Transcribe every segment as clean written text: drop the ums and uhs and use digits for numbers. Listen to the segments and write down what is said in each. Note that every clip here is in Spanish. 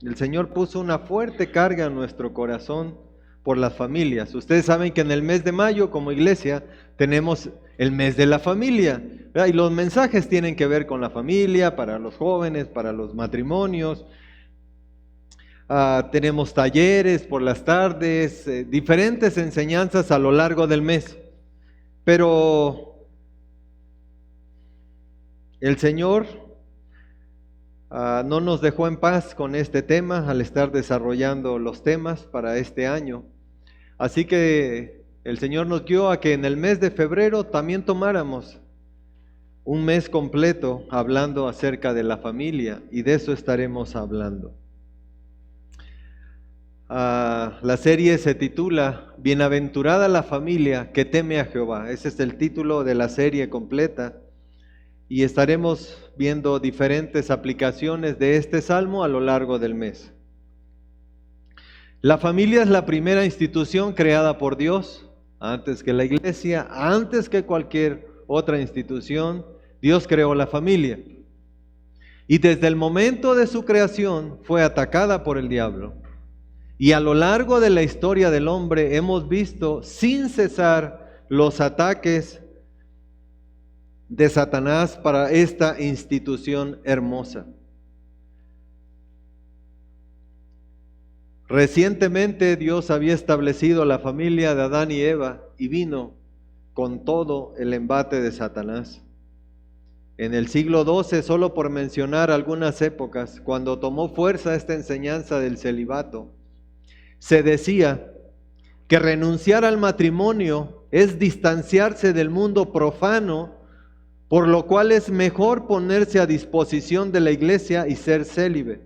El Señor puso una fuerte carga en nuestro corazón por las familias. Ustedes saben que en el mes de mayo, como iglesia, tenemos el mes de la familia, ¿verdad? Y los mensajes tienen que ver con la familia, para los jóvenes, para los matrimonios. Tenemos talleres por las tardes, diferentes enseñanzas a lo largo del mes. Pero el Señor no nos dejó en paz con este tema al estar desarrollando los temas para este año. Así que el Señor nos guió a que en el mes de febrero también tomáramos un mes completo hablando acerca de la familia, y de eso estaremos hablando. La serie se titula Bienaventurada la familia que teme a Jehová. Ese es el título de la serie completa. Y estaremos viendo diferentes aplicaciones de este salmo a lo largo del mes. La familia es la primera institución creada por Dios, antes que la iglesia, antes que cualquier otra institución. Dios creó la familia. Y desde el momento de su creación fue atacada por el diablo. Y a lo largo de la historia del hombre hemos visto sin cesar los ataques de Satanás para esta institución hermosa. Recientemente Dios había establecido la familia de Adán y Eva y vino con todo el embate de Satanás. En el siglo XII, solo por mencionar algunas épocas, cuando tomó fuerza esta enseñanza del celibato, se decía que renunciar al matrimonio es distanciarse del mundo profano, por lo cual es mejor ponerse a disposición de la iglesia y ser célibe.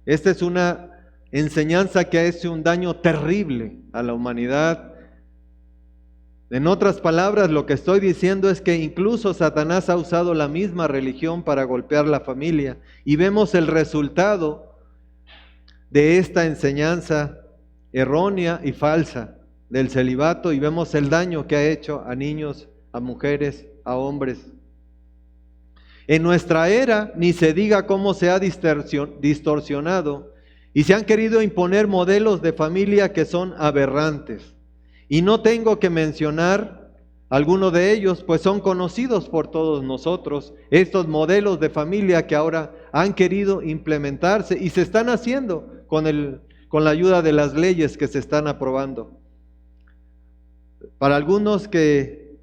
Esta es una enseñanza que ha hecho un daño terrible a la humanidad. En otras palabras, lo que estoy diciendo es que incluso Satanás ha usado la misma religión para golpear la familia, y vemos el resultado de esta enseñanza errónea y falsa del celibato, y vemos el daño que ha hecho a niños, a mujeres, a hombres. En nuestra era ni se diga cómo se ha distorsionado y se han querido imponer modelos de familia que son aberrantes. Y no tengo que mencionar algunos de ellos, pues son conocidos por todos nosotros, estos modelos de familia que ahora han querido implementarse y se están haciendo con la ayuda de las leyes que se están aprobando. Para algunos que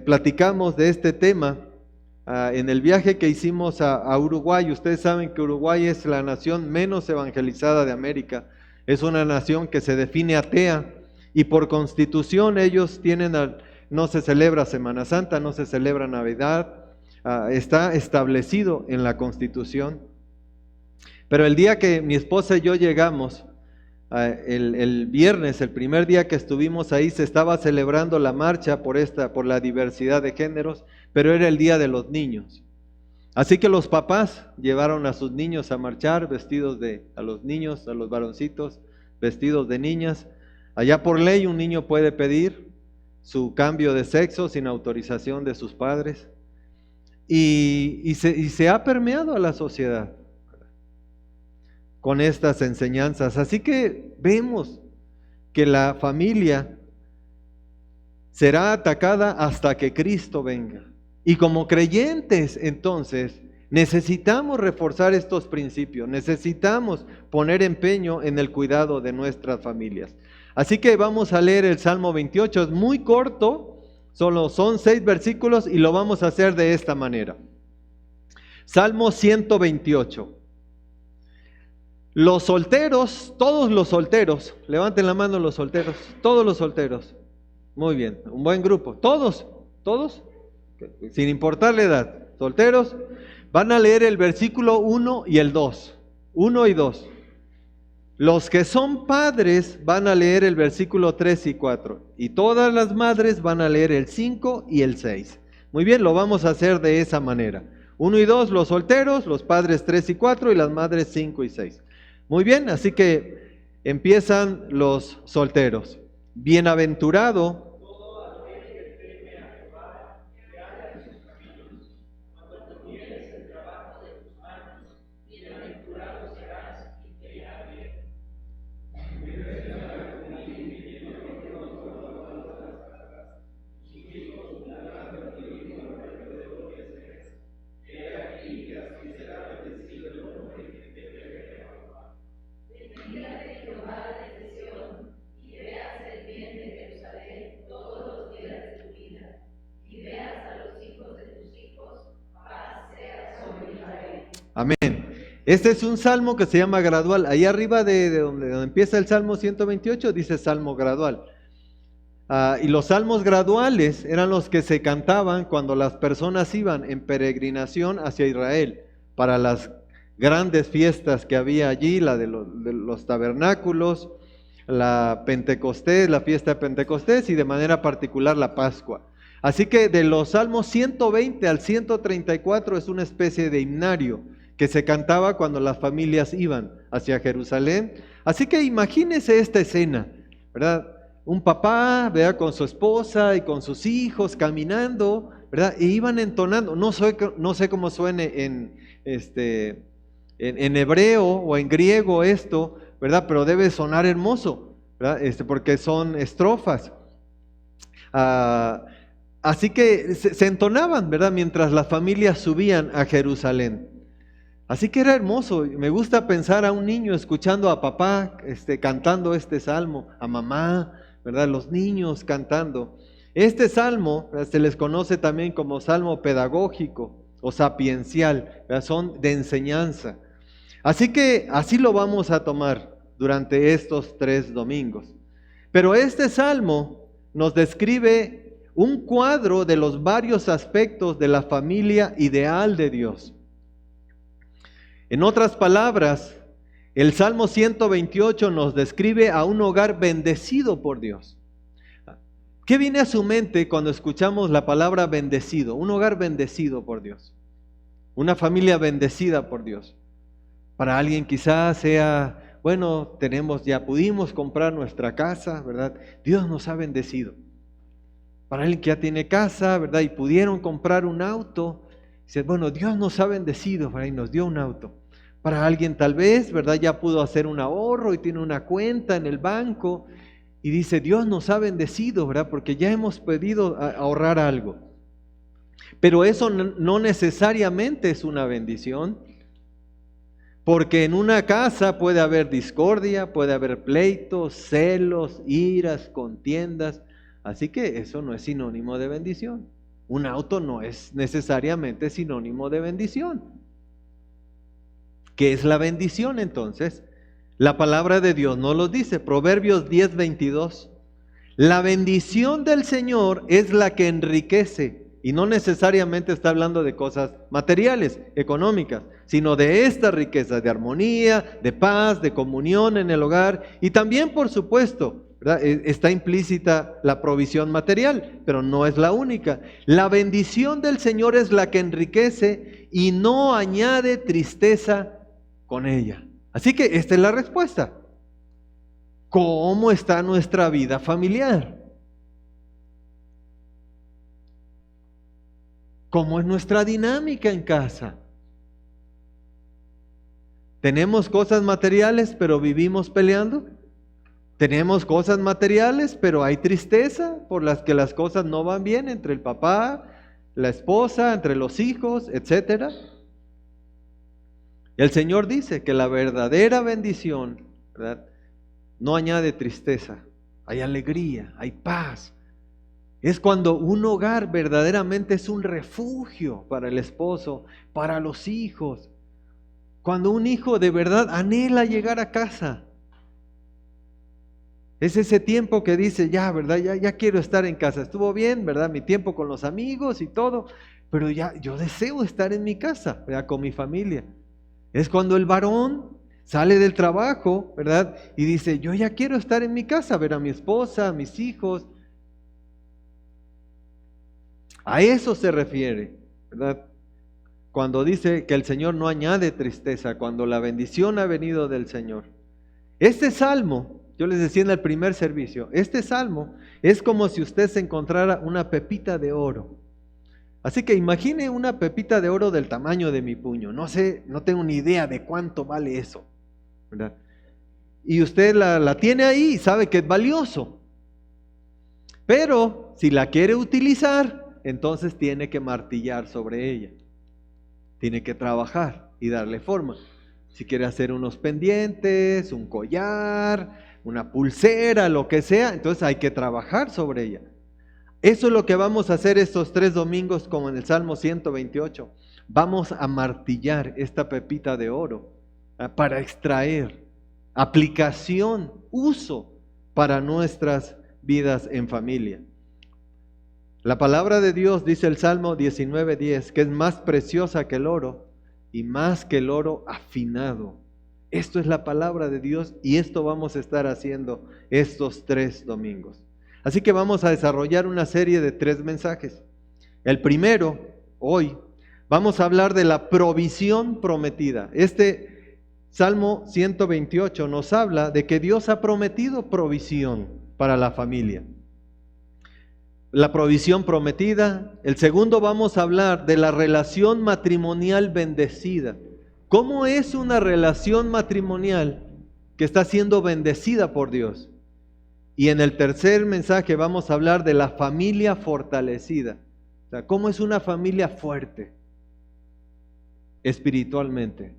platicamos de este tema, en el viaje que hicimos a Uruguay, ustedes saben que Uruguay es la nación menos evangelizada de América, es una nación que se define atea, y por constitución ellos no se celebra Semana Santa, no se celebra Navidad, está establecido en la constitución. Pero el día que mi esposa y yo llegamos, el viernes, el primer día que estuvimos ahí, se estaba celebrando la marcha por la diversidad de géneros, pero era el día de los niños. Así que los papás llevaron a sus niños a marchar, a los niños, a los varoncitos, vestidos de niñas. Allá por ley un niño puede pedir su cambio de sexo sin autorización de sus padres. Y se ha permeado a la sociedad con estas enseñanzas. Así que vemos que la familia será atacada hasta que Cristo venga. Y como creyentes, entonces, necesitamos reforzar estos principios, necesitamos poner empeño en el cuidado de nuestras familias. Así que vamos a leer el Salmo 28, es muy corto, solo son 6 versículos y lo vamos a hacer de esta manera. Salmo 128. Los solteros, todos los solteros, levanten la mano los solteros, todos los solteros. Muy bien, un buen grupo. Todos, sin importar la edad, solteros, van a leer el versículo 1 y el 2. 1 y 2. Los que son padres van a leer el versículo 3 y 4. Y todas las madres van a leer el 5 y el 6. Muy bien, lo vamos a hacer de esa manera. 1 y 2 los solteros, los padres 3 y 4 y las madres 5 y 6. Muy bien, así que empiezan los solteros. Bienaventurado Este es un salmo que se llama gradual. Ahí arriba de donde empieza el Salmo 128 dice salmo gradual. Y los salmos graduales eran los que se cantaban cuando las personas iban en peregrinación hacia Israel para las grandes fiestas que había allí, la de los tabernáculos, la Pentecostés, la fiesta de Pentecostés y de manera particular la Pascua. Así que de los salmos 120 al 134 es una especie de himnario que se cantaba cuando las familias iban hacia Jerusalén. Así que imagínese esta escena, ¿verdad? Un papá, ¿verdad?, con su esposa y con sus hijos caminando, ¿verdad? E iban entonando, no sé cómo suene en hebreo o en griego esto, ¿verdad? Pero debe sonar hermoso, ¿verdad? Porque son estrofas. Así que se entonaban, ¿verdad?, mientras las familias subían a Jerusalén. Así que era hermoso. Me gusta pensar a un niño escuchando a papá cantando este salmo, a mamá, ¿verdad?, los niños cantando. Este salmo, ¿verdad?, se les conoce también como salmo pedagógico o sapiencial, ¿verdad?, son de enseñanza. Así que así lo vamos a tomar durante estos 3 domingos. Pero este salmo nos describe un cuadro de los varios aspectos de la familia ideal de Dios. En otras palabras, el Salmo 128 nos describe a un hogar bendecido por Dios. ¿Qué viene a su mente cuando escuchamos la palabra bendecido? Un hogar bendecido por Dios. Una familia bendecida por Dios. Para alguien quizás sea, bueno, ya pudimos comprar nuestra casa, ¿verdad? Dios nos ha bendecido. Para alguien que ya tiene casa, ¿verdad?, y pudieron comprar un auto, dice, bueno, Dios nos ha bendecido, ¿verdad?, y nos dio un auto. Para alguien tal vez, ¿verdad?, ya pudo hacer un ahorro y tiene una cuenta en el banco y dice, Dios nos ha bendecido, ¿verdad?, porque ya hemos podido ahorrar algo. Pero eso no necesariamente es una bendición, porque en una casa puede haber discordia, puede haber pleitos, celos, iras, contiendas. Así que eso no es sinónimo de bendición. Un auto no es necesariamente sinónimo de bendición. ¿Qué es la bendición entonces? La palabra de Dios nos lo dice, Proverbios 10:22. La bendición del Señor es la que enriquece, y no necesariamente está hablando de cosas materiales, económicas, sino de esta riqueza de armonía, de paz, de comunión en el hogar, y también, por supuesto, ¿verdad?, está implícita la provisión material, pero no es la única. La bendición del Señor es la que enriquece y no añade tristeza con ella. Así que esta es la respuesta. ¿Cómo está nuestra vida familiar? ¿Cómo es nuestra dinámica en casa? ¿Tenemos cosas materiales pero vivimos peleando? ¿Tenemos cosas materiales pero hay tristeza por las que las cosas no van bien entre el papá, la esposa, entre los hijos, etcétera? El Señor dice que la verdadera bendición, ¿verdad?, no añade tristeza, hay alegría, hay paz. Es cuando un hogar verdaderamente es un refugio para el esposo, para los hijos. Cuando un hijo de verdad anhela llegar a casa. Es ese tiempo que dice, ya, ¿verdad? Ya quiero estar en casa. Estuvo bien, ¿verdad?, mi tiempo con los amigos y todo, pero ya yo deseo estar en mi casa, ¿verdad?, con mi familia. Es cuando el varón sale del trabajo, ¿verdad?, y dice, yo ya quiero estar en mi casa, ver a mi esposa, a mis hijos. A eso se refiere, ¿verdad?, cuando dice que el Señor no añade tristeza, cuando la bendición ha venido del Señor. Este salmo, yo les decía en el primer servicio, este salmo es como si usted se encontrara una pepita de oro. Así que imagine una pepita de oro del tamaño de mi puño. No sé, no tengo ni idea de cuánto vale eso, ¿verdad? Y usted la tiene ahí y sabe que es valioso. Pero si la quiere utilizar, entonces tiene que martillar sobre ella. Tiene que trabajar y darle forma. Si quiere hacer unos pendientes, un collar, una pulsera, lo que sea, entonces hay que trabajar sobre ella. Eso es lo que vamos a hacer estos 3 domingos como en el Salmo 128. Vamos a martillar esta pepita de oro para extraer, aplicación, uso para nuestras vidas en familia. La palabra de Dios, dice el Salmo 19:10, que es más preciosa que el oro y más que el oro afinado. Esto es la palabra de Dios y esto vamos a estar haciendo estos 3 domingos. Así que vamos a desarrollar una serie de 3 mensajes. El primero, hoy, vamos a hablar de la provisión prometida. Este Salmo 128 nos habla de que Dios ha prometido provisión para la familia. La provisión prometida. El segundo, vamos a hablar de la relación matrimonial bendecida. ¿Cómo es una relación matrimonial que está siendo bendecida por Dios? Y en el tercer mensaje vamos a hablar de la familia fortalecida. O sea, ¿cómo es una familia fuerte espiritualmente?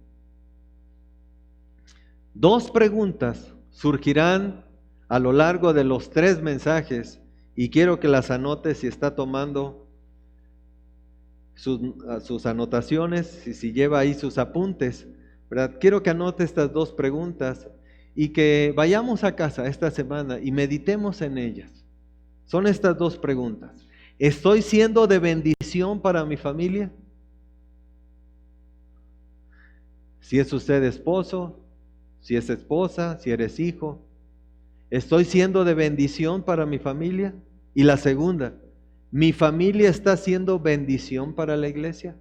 2 preguntas surgirán a lo largo de los 3 mensajes y quiero que las anote si está tomando sus anotaciones, si lleva ahí sus apuntes, ¿verdad? Quiero que anote estas 2 preguntas y que vayamos a casa esta semana y meditemos en ellas. Son estas 2 preguntas. ¿Estoy siendo de bendición para mi familia? Si es usted esposo, si es esposa, si eres hijo, ¿estoy siendo de bendición para mi familia? Y la segunda, ¿mi familia está siendo bendición para la iglesia?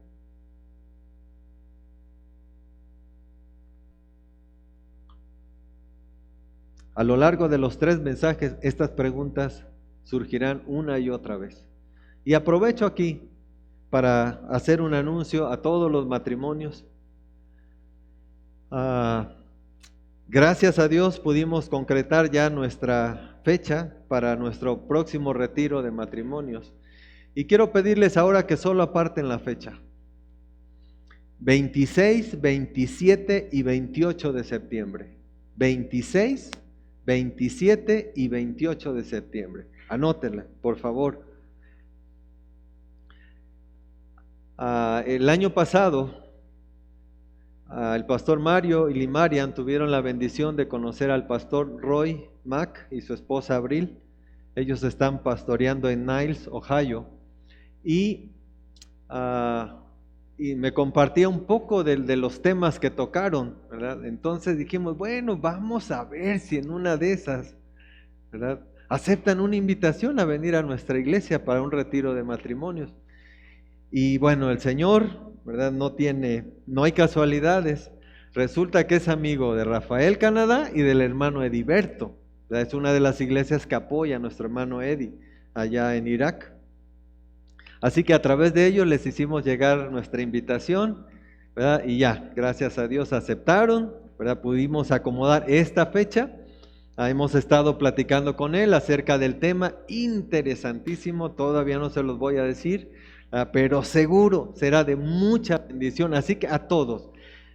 A lo largo de los 3 mensajes, estas preguntas surgirán una y otra vez. Y aprovecho aquí para hacer un anuncio a todos los matrimonios. Gracias a Dios pudimos concretar ya nuestra fecha para nuestro próximo retiro de matrimonios. Y quiero pedirles ahora que solo aparten la fecha. 26, 27 y 28 de septiembre. 26, 27 y 28 de septiembre. Anótenla, por favor. El año pasado, el pastor Mario y Limarian tuvieron la bendición de conocer al pastor Roy Mack y su esposa Abril. Ellos están pastoreando en Niles, Ohio. Y me compartía un poco de los temas que tocaron, ¿verdad? Entonces dijimos, bueno, vamos a ver si en una de esas, ¿verdad?, aceptan una invitación a venir a nuestra iglesia para un retiro de matrimonios. Y bueno, el Señor, ¿verdad?, no hay casualidades. Resulta que es amigo de Rafael Canadá y del hermano Ediberto, ¿verdad? Es una de las iglesias que apoya a nuestro hermano Edi allá en Irak. Así que a través de ellos les hicimos llegar nuestra invitación, ¿verdad? Y ya, gracias a Dios aceptaron, ¿verdad? Pudimos acomodar esta fecha. Hemos estado platicando con él acerca del tema interesantísimo, todavía no se los voy a decir, pero seguro será de mucha bendición. Así que a todos,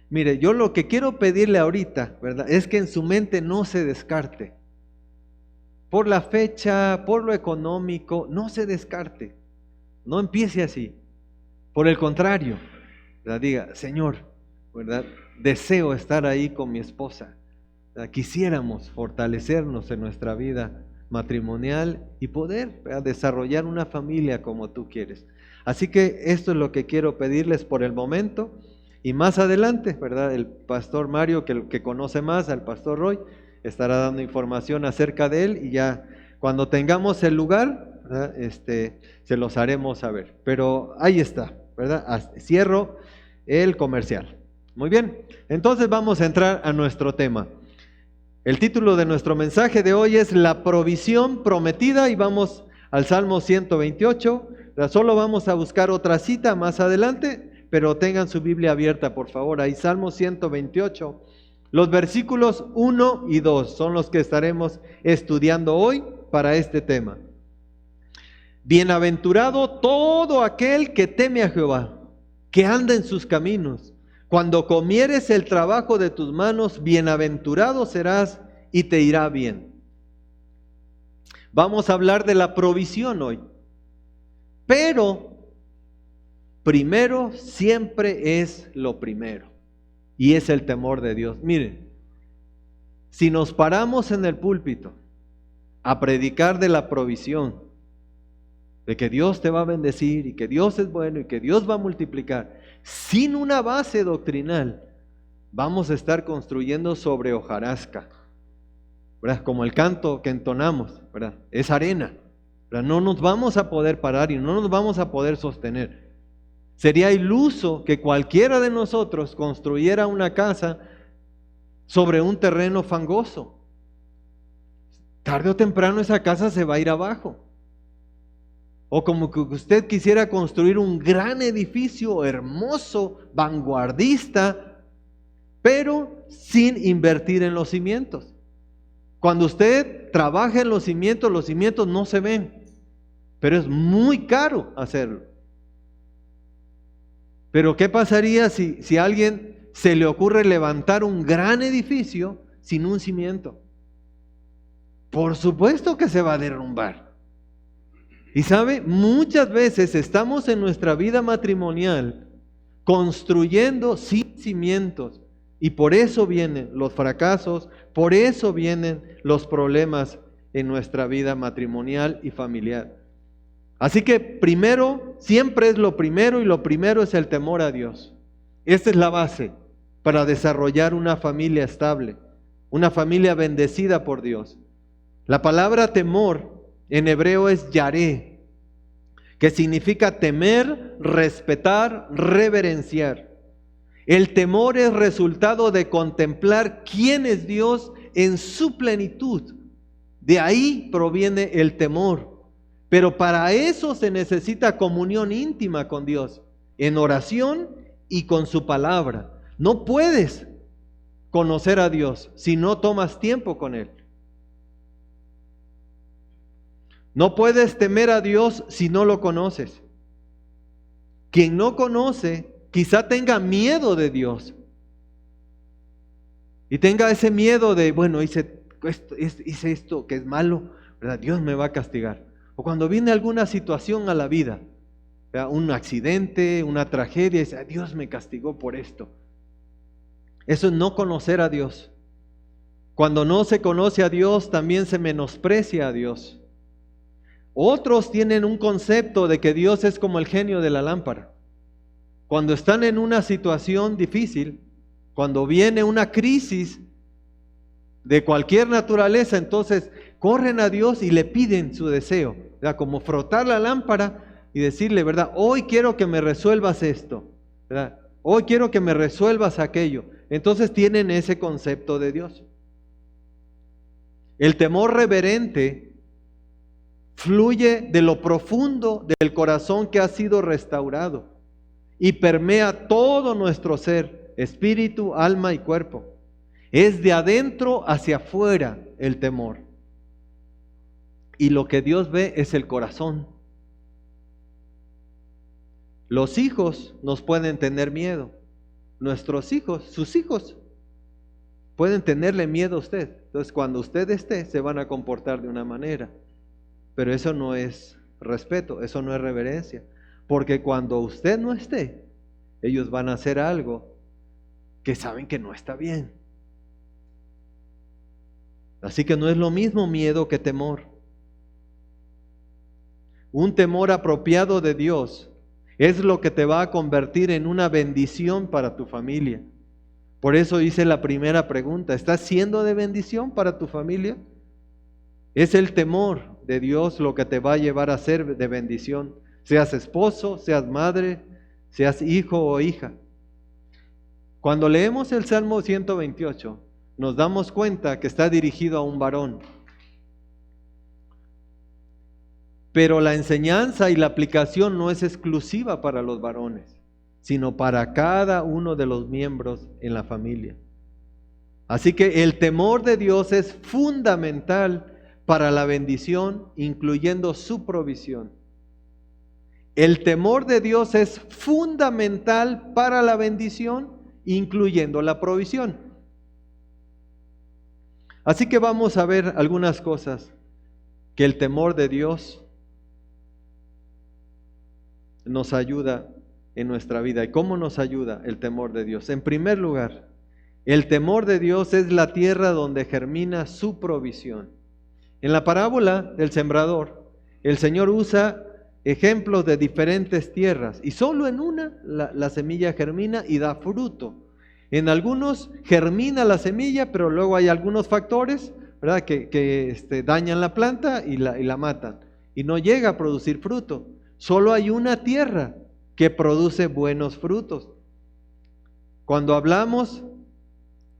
mire, yo lo que quiero pedirle ahorita, ¿verdad?, es que en su mente no se descarte. Por la fecha, por lo económico, no se descarte. No empiece así. Por el contrario, ¿verdad?, diga, Señor, ¿verdad?, deseo estar ahí con mi esposa. ¿Verdad? Quisiéramos fortalecernos en nuestra vida matrimonial y poder, ¿verdad?, desarrollar una familia como tú quieres. Así que esto es lo que quiero pedirles por el momento. Y más adelante, ¿verdad?, el pastor Mario, que conoce más al pastor Roy, estará dando información acerca de él y ya cuando tengamos el lugar, ¿verdad?, se los haremos saber. Pero ahí está, ¿verdad? Cierro el comercial. Muy bien, entonces vamos a entrar a nuestro tema. El título de nuestro mensaje de hoy es La provisión prometida y vamos al Salmo 128. Solo vamos a buscar otra cita más adelante, pero tengan su Biblia abierta, por favor. Ahí Salmo 128. Los versículos 1 y 2 son los que estaremos estudiando hoy para este tema. Bienaventurado todo aquel que teme a Jehová, que anda en sus caminos. Cuando comieres el trabajo de tus manos, bienaventurado serás y te irá bien. Vamos a hablar de la provisión hoy. Pero primero siempre es lo primero. y es el temor de Dios. Miren, si nos paramos en el púlpito a predicar de la provisión, de que Dios te va a bendecir y que Dios es bueno y que Dios va a multiplicar, sin una base doctrinal, vamos a estar construyendo sobre hojarasca, ¿verdad? Como el canto que entonamos, ¿verdad? Es arena, ¿verdad? No nos vamos a poder parar y no nos vamos a poder sostener. Sería iluso que cualquiera de nosotros construyera una casa sobre un terreno fangoso. Tarde o temprano esa casa se va a ir abajo. O como que usted quisiera construir un gran edificio hermoso, vanguardista, pero sin invertir en los cimientos. Cuando usted trabaja en los cimientos no se ven, pero es muy caro hacerlo. Pero ¿qué pasaría si a alguien se le ocurre levantar un gran edificio sin un cimiento? Por supuesto que se va a derrumbar. Y sabe, muchas veces estamos en nuestra vida matrimonial construyendo sin cimientos. Y por eso vienen los fracasos, por eso vienen los problemas en nuestra vida matrimonial y familiar. Así que primero, siempre es lo primero, y lo primero es el temor a Dios. Esta es la base para desarrollar una familia estable, una familia bendecida por Dios. La palabra temor en hebreo es yaré, que significa temer, respetar, reverenciar. El temor es resultado de contemplar quién es Dios en su plenitud. De ahí proviene el temor. Pero para eso se necesita comunión íntima con Dios, en oración y con su palabra. No puedes conocer a Dios si no tomas tiempo con Él. No puedes temer a Dios si no lo conoces. Quien no conoce, quizá tenga miedo de Dios. Y tenga ese miedo de, bueno, hice esto que es malo, ¿verdad? Dios me va a castigar. O cuando viene alguna situación a la vida, ¿verdad? Un accidente, una tragedia, dice, Dios me castigó por esto. Eso es no conocer a Dios. Cuando no se conoce a Dios, también se menosprecia a Dios. Otros tienen un concepto de que Dios es como el genio de la lámpara. Cuando están en una situación difícil, cuando viene una crisis de cualquier naturaleza, entonces corren a Dios y le piden su deseo, ¿verdad? Como frotar la lámpara y decirle, ¿verdad? Hoy quiero que me resuelvas esto, ¿verdad? Hoy quiero que me resuelvas aquello. Entonces tienen ese concepto de Dios. El temor reverente fluye de lo profundo del corazón que ha sido restaurado y permea todo nuestro ser, espíritu, alma y cuerpo. Es de adentro hacia afuera el temor. Y lo que Dios ve es el corazón. Los hijos nos pueden tener miedo. Nuestros hijos, sus hijos, pueden tenerle miedo a usted. Entonces, cuando usted esté, se van a comportar de una manera. Pero eso no es respeto, eso no es reverencia. Porque cuando usted no esté, ellos van a hacer algo que saben que no está bien. Así que no es lo mismo miedo que temor. Un temor apropiado de Dios es lo que te va a convertir en una bendición para tu familia. Por eso hice la primera pregunta, ¿estás siendo de bendición para tu familia? Es el temor de Dios lo que te va a llevar a ser de bendición. Seas esposo, seas madre, seas hijo o hija. Cuando leemos el Salmo 128, nos damos cuenta que está dirigido a un varón. Pero la enseñanza y la aplicación no es exclusiva para los varones, sino para cada uno de los miembros en la familia. Así que el temor de Dios es fundamental para la bendición, incluyendo su provisión. El temor de Dios es fundamental para la bendición, incluyendo la provisión. Así que vamos a ver algunas cosas que el temor de Dios nos ayuda en nuestra vida. ¿Y cómo nos ayuda el temor de Dios? En primer lugar, el temor de Dios es la tierra donde germina su provisión. En la parábola del sembrador, el Señor usa ejemplos de diferentes tierras y solo en una la semilla germina y da fruto. En algunos germina la semilla, pero luego hay algunos factores, ¿verdad?, que dañan la planta y la matan y no llega a producir fruto. Solo hay una tierra que produce buenos frutos. Cuando hablamos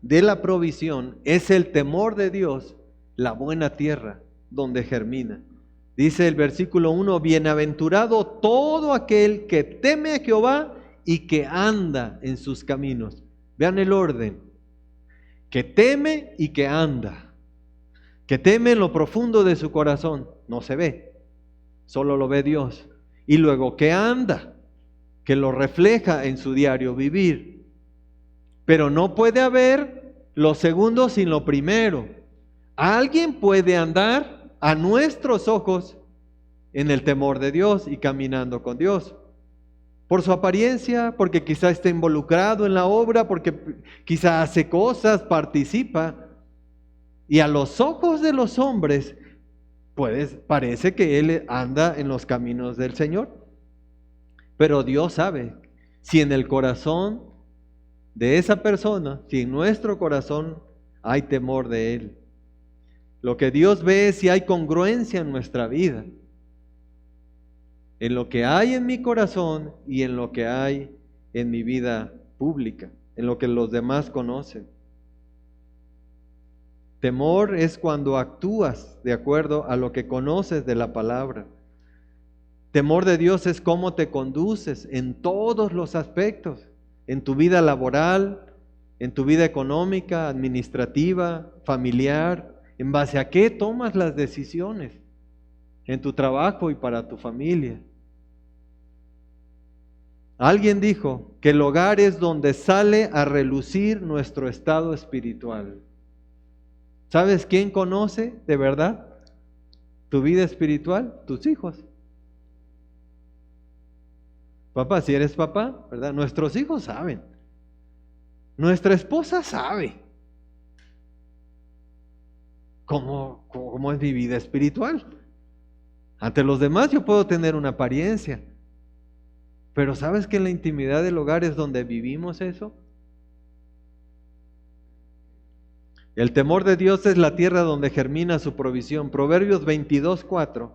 de la provisión, es el temor de Dios la buena tierra donde germina. Dice el versículo 1, bienaventurado todo aquel que teme a Jehová y que anda en sus caminos. Vean el orden, que teme y que anda. Que teme en lo profundo de su corazón, no se ve, solo lo ve Dios. Y luego que anda, que lo refleja en su diario vivir. Pero no puede haber lo segundo sin lo primero. Alguien puede andar a nuestros ojos en el temor de Dios y caminando con Dios. Por su apariencia, porque quizá esté involucrado en la obra, porque quizá hace cosas, participa. Y a los ojos de los hombres, pues parece que él anda en los caminos del Señor. Pero Dios sabe si en el corazón de esa persona, si en nuestro corazón hay temor de Él. Lo que Dios ve es si hay congruencia en nuestra vida, en lo que hay en mi corazón y en lo que hay en mi vida pública, en lo que los demás conocen. Temor es cuando actúas de acuerdo a lo que conoces de la palabra. Temor de Dios es cómo te conduces en todos los aspectos, en tu vida laboral, en tu vida económica, administrativa, familiar, en base a qué tomas las decisiones en tu trabajo y para tu familia. Alguien dijo que el hogar es donde sale a relucir nuestro estado espiritual. ¿Sabes quién conoce de verdad tu vida espiritual? Tus hijos. Papá, si eres papá, ¿verdad? Nuestros hijos saben. Nuestra esposa sabe cómo es mi vida espiritual. Ante los demás yo puedo tener una apariencia, pero ¿sabes que en la intimidad del hogar es donde vivimos eso? El temor de Dios es la tierra donde germina su provisión. Proverbios 22:4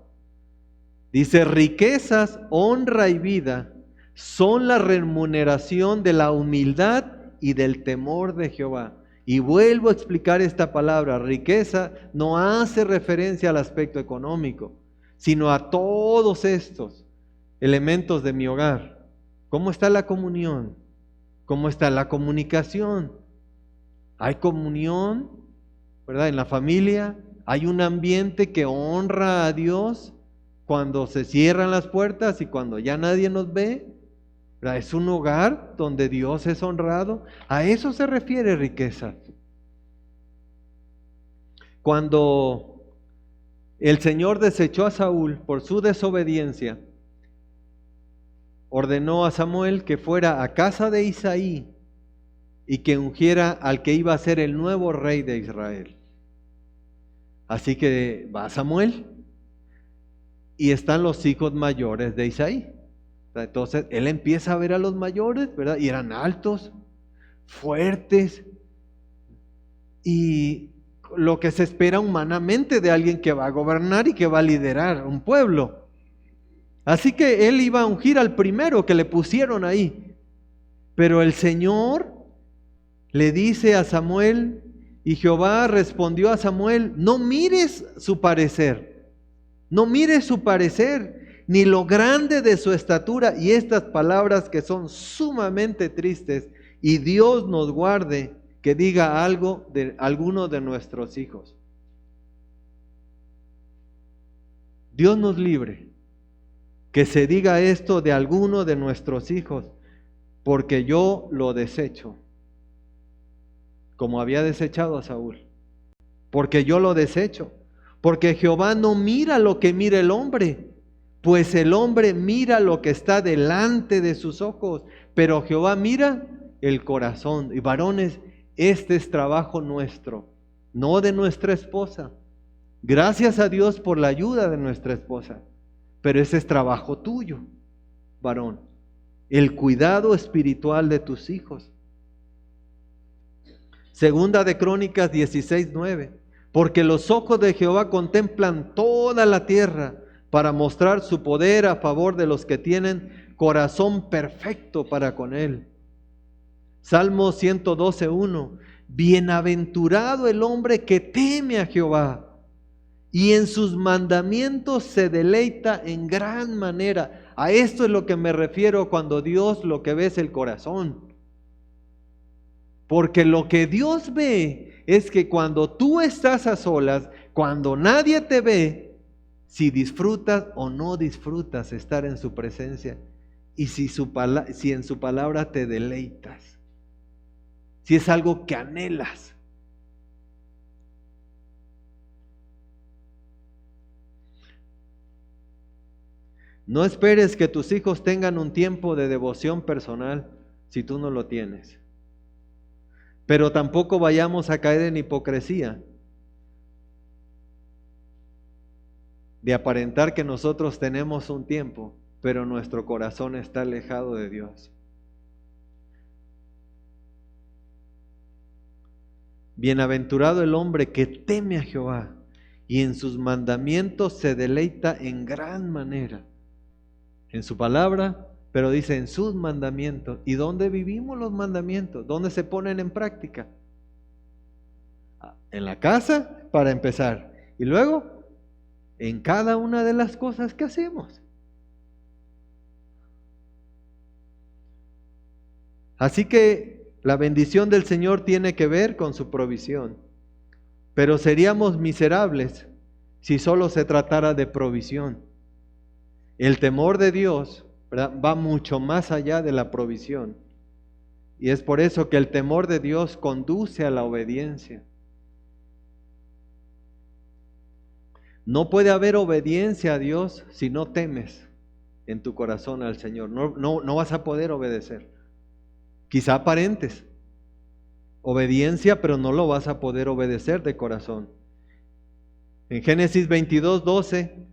dice, riquezas, honra y vida son la remuneración de la humildad y del temor de Jehová. Y vuelvo a explicar esta palabra, riqueza no hace referencia al aspecto económico, sino a todos estos elementos de mi hogar. ¿Cómo está la comunión? ¿Cómo está la comunicación? ¿Hay comunión, verdad? En la familia, ¿hay un ambiente que honra a Dios cuando se cierran las puertas y cuando ya nadie nos ve? ¿Verdad? Es un hogar donde Dios es honrado. A eso se refiere riqueza. Cuando el Señor desechó a Saúl por su desobediencia, ordenó a Samuel que fuera a casa de Isaí y que ungiera al que iba a ser el nuevo rey de Israel. Así que va Samuel y están los hijos mayores de Isaí. Entonces él empieza a ver a los mayores, ¿verdad? Y eran altos, fuertes, y lo que se espera humanamente de alguien que va a gobernar y que va a liderar un pueblo. Así que él iba a ungir al primero que le pusieron ahí. Pero el Señor le dice a Samuel, y Jehová respondió a Samuel, no mires su parecer, no mires su parecer, ni lo grande de su estatura, y estas palabras que son sumamente tristes, y Dios nos guarde que diga algo de alguno de nuestros hijos. Dios nos libre que se diga esto de alguno de nuestros hijos, porque yo lo desecho, como había desechado a Saúl, porque yo lo desecho, porque Jehová no mira lo que mira el hombre, Pues el hombre mira lo que está delante de sus ojos, pero Jehová mira el corazón. Y varones, este es trabajo nuestro, no de nuestra esposa. Gracias a Dios por la ayuda de nuestra esposa, pero ese es trabajo tuyo, varón. El cuidado espiritual de tus hijos. Segunda de Crónicas 16:9. Porque los ojos de Jehová contemplan toda la tierra para mostrar su poder a favor de los que tienen corazón perfecto para con él. Salmo 112:1. Bienaventurado el hombre que teme a Jehová y en sus mandamientos se deleita en gran manera. A esto es lo que me refiero cuando Dios lo que ve es el corazón. Porque lo que Dios ve es que cuando tú estás a solas, cuando nadie te ve, si disfrutas o no disfrutas estar en su presencia y si en su palabra te deleitas, si es algo que anhelas. No esperes que tus hijos tengan un tiempo de devoción personal si tú no lo tienes. Pero tampoco vayamos a caer en hipocresía de aparentar que nosotros tenemos un tiempo, pero nuestro corazón está alejado de Dios. Bienaventurado el hombre que teme a Jehová y en sus mandamientos se deleita en gran manera. En su palabra, pero dice en sus mandamientos. ¿Y dónde vivimos los mandamientos? ¿Dónde se ponen en práctica? En la casa, para empezar. Y luego, en cada una de las cosas que hacemos. Así que la bendición del Señor tiene que ver con su provisión. Pero seríamos miserables si solo se tratara de provisión. El temor de Dios, ¿verdad?, va mucho más allá de la provisión. Y es por eso que el temor de Dios conduce a la obediencia. No puede haber obediencia a Dios si no temes en tu corazón al Señor. No vas a poder obedecer. Quizá aparentes obediencia, pero no lo vas a poder obedecer de corazón. En Génesis 22:12,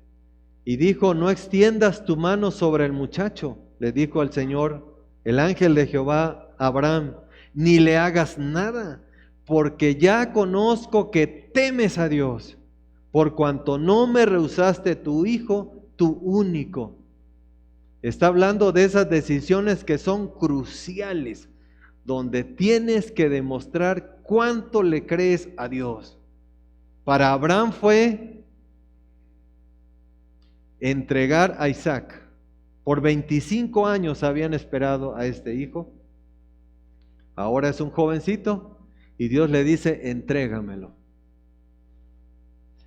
y dijo: no extiendas tu mano sobre el muchacho, le dijo al Señor, el ángel de Jehová, a Abraham, ni le hagas nada, porque ya conozco que temes a Dios, por cuanto no me rehusaste tu hijo, tu único. Está hablando de esas decisiones que son cruciales, donde tienes que demostrar cuánto le crees a Dios. Para Abraham fue entregar a Isaac. Por 25 años habían esperado a este hijo. Ahora es un jovencito y Dios le dice: entrégamelo.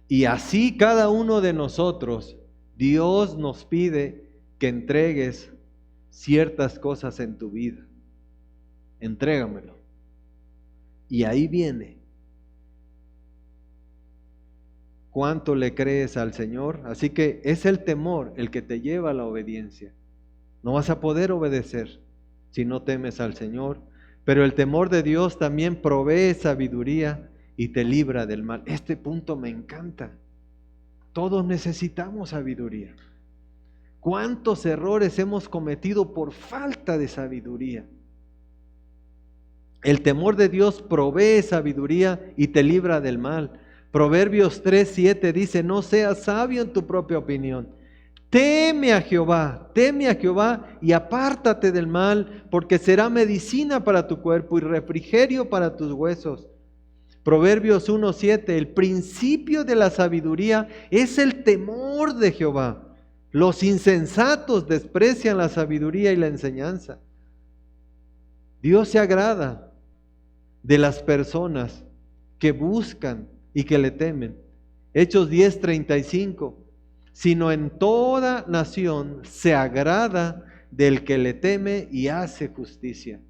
Y así cada uno de nosotros, Dios nos pide que entregues ciertas cosas en tu vida. Entrégamelo. Y ahí viene: ¿cuánto le crees al Señor? Así que es el temor el que te lleva a la obediencia. No vas a poder obedecer si no temes al Señor. Pero el temor de Dios también provee sabiduría y te libra del mal. Este punto me encanta. Todos necesitamos sabiduría. ¿Cuántos errores hemos cometido por falta de sabiduría? El temor de Dios provee sabiduría y te libra del mal. Proverbios 3:7 dice: no seas sabio en tu propia opinión. Teme a Jehová y apártate del mal, porque será medicina para tu cuerpo y refrigerio para tus huesos. Proverbios 1:7, el principio de la sabiduría es el temor de Jehová. Los insensatos desprecian la sabiduría y la enseñanza. Dios se agrada de las personas que buscan y que le temen. Hechos 10:35, sino en toda nación se agrada del que le teme y hace justicia.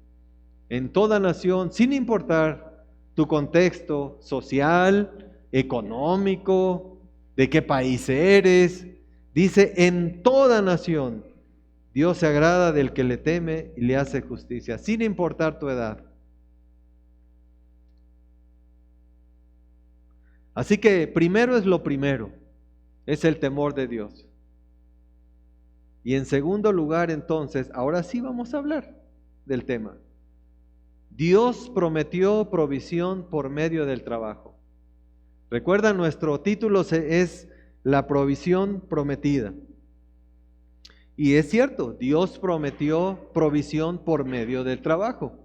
En toda nación, sin importar tu contexto social, económico, de qué país eres, Dice, en toda nación, Dios se agrada del que le teme y le hace justicia, sin importar tu edad. Así que primero es lo primero, es el temor de Dios. Y en segundo lugar, entonces, ahora sí vamos a hablar del tema. Dios prometió provisión por medio del trabajo. Recuerda, nuestro título es la provisión prometida. Y es cierto, Dios prometió provisión por medio del trabajo.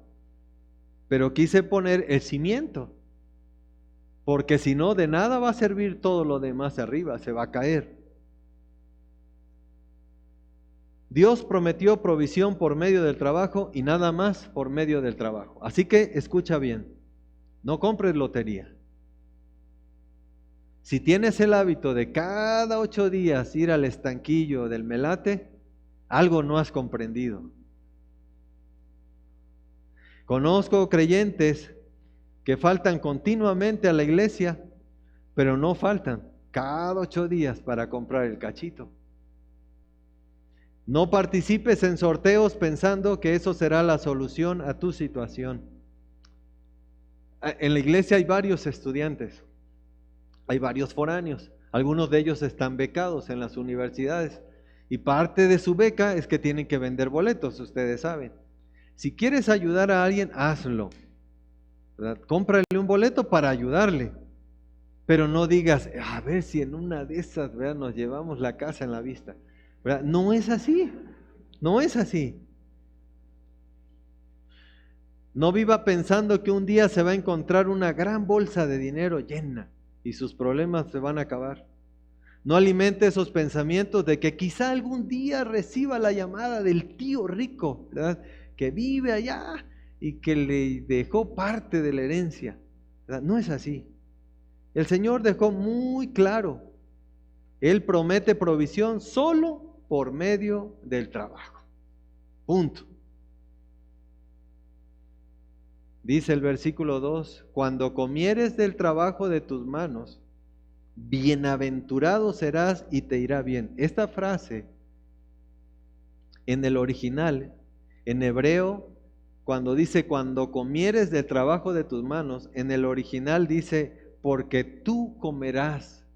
Pero quise poner el cimiento. Porque si no, de nada va a servir todo lo demás arriba, se va a caer. Dios prometió provisión por medio del trabajo y nada más por medio del trabajo. Así que escucha bien, no compres lotería. Si tienes el hábito de cada 8 días ir al estanquillo del melate, algo no has comprendido. Conozco creyentes que faltan continuamente a la iglesia, pero no faltan cada 8 días para comprar el cachito. No participes en sorteos pensando que eso será la solución a tu situación. En la iglesia hay varios estudiantes, hay varios foráneos, algunos de ellos están becados en las universidades y parte de su beca es que tienen que vender boletos, ustedes saben. Si quieres ayudar a alguien, hazlo, ¿verdad? Cómprale un boleto para ayudarle, pero no digas, a ver si en una de esas, ¿verdad?, nos llevamos la casa en la vista, ¿verdad? No es así, no es así. No viva pensando que un día se va a encontrar una gran bolsa de dinero llena y sus problemas se van a acabar. No alimente esos pensamientos de que quizá algún día reciba la llamada del tío rico, ¿verdad?, que vive allá y que le dejó parte de la herencia, ¿verdad? No es así. El Señor dejó muy claro, Él promete provisión solo por medio del trabajo. Punto. Dice el versículo 2, cuando comieres del trabajo de tus manos, bienaventurado serás y te irá bien. Esta frase en el original, en hebreo, cuando dice cuando comieres del trabajo de tus manos, en el original dice porque tú comerás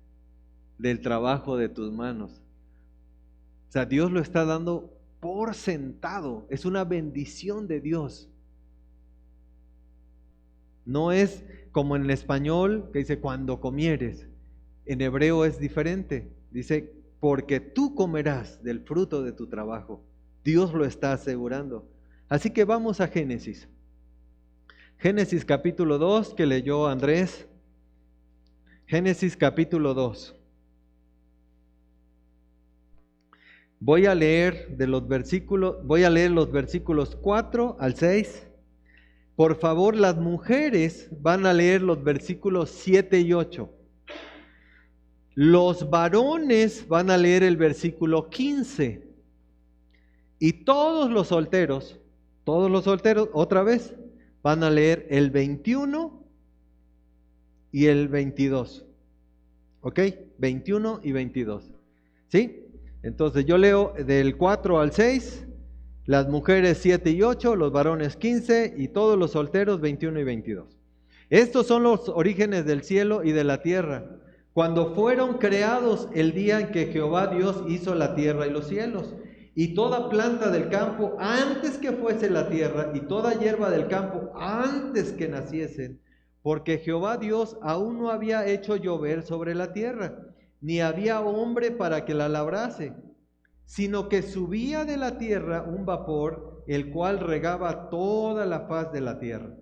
del trabajo de tus manos. O sea, Dios lo está dando por sentado, es una bendición de Dios. No es como en el español que dice cuando comieres. En hebreo es diferente. Dice porque tú comerás del fruto de tu trabajo. Dios lo está asegurando. Así que vamos a Génesis. Génesis capítulo 2 que leyó Andrés. Génesis capítulo 2. Voy a leer los versículos 4 al 6. Por favor, las mujeres van a leer los versículos 7 y 8. Los varones van a leer el versículo 15. Y todos los solteros, otra vez, van a leer el 21 y el 22. ¿Ok? 21 y 22. ¿Sí? Entonces yo leo del 4 al 6. Las mujeres 7 y 8, los varones 15 y todos los solteros 21 y 22. Estos son los orígenes del cielo y de la tierra, cuando fueron creados el día en que Jehová Dios hizo la tierra y los cielos, y toda planta del campo antes que fuese la tierra, y toda hierba del campo antes que naciesen, porque Jehová Dios aún no había hecho llover sobre la tierra, ni había hombre para que la labrase, sino que subía de la tierra un vapor, el cual regaba toda la faz de la tierra.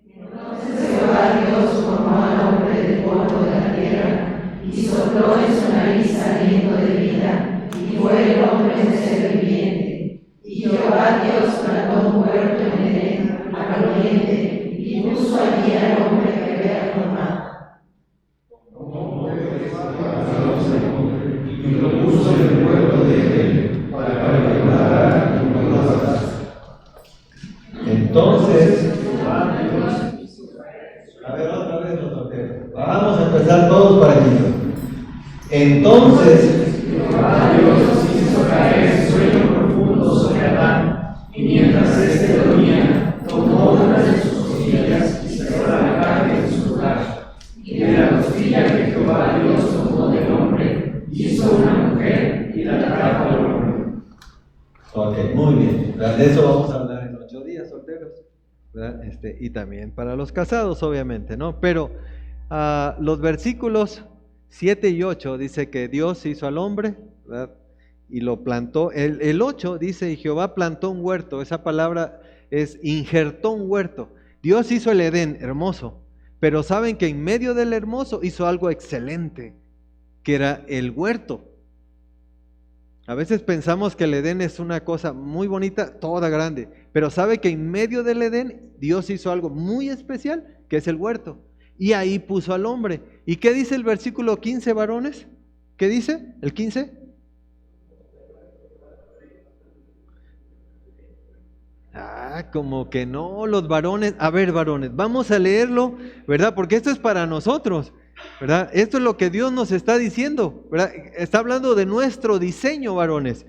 Entonces Jehová Dios formó al hombre del polvo de la tierra, y sopló en su nariz aliento de vida, y fue el hombre un ser viviente. Y Jehová Dios plantó un huerto en Edén, al oriente, y puso allí al hombre que había formado. Y lo puso en el huerto de Edén para que morara y no pasase. Entonces, a ver otra vez los solteros. Vamos a empezar todos para allí. Entonces, Ok, muy bien. De eso vamos a hablar en 8 días, solteros. ¿Verdad? Y también para los casados, obviamente, ¿no? Pero los versículos 7 y 8 dice que Dios hizo al hombre, ¿verdad? Y lo plantó. El 8 dice, y Jehová plantó un huerto. Esa palabra es injertó un huerto. Dios hizo el Edén, hermoso. Pero saben que en medio del hermoso hizo algo excelente, que era el huerto. A veces pensamos que el Edén es una cosa muy bonita, toda grande, pero sabe que en medio del Edén Dios hizo algo muy especial, que es el huerto, y ahí puso al hombre. ¿Y qué dice el versículo 15, varones? ¿Qué dice el 15? Como que no, los varones. A ver, varones, vamos a leerlo, ¿verdad? Porque esto es para nosotros, ¿verdad? Esto es lo que Dios nos está diciendo, ¿verdad? Está hablando de nuestro diseño, varones.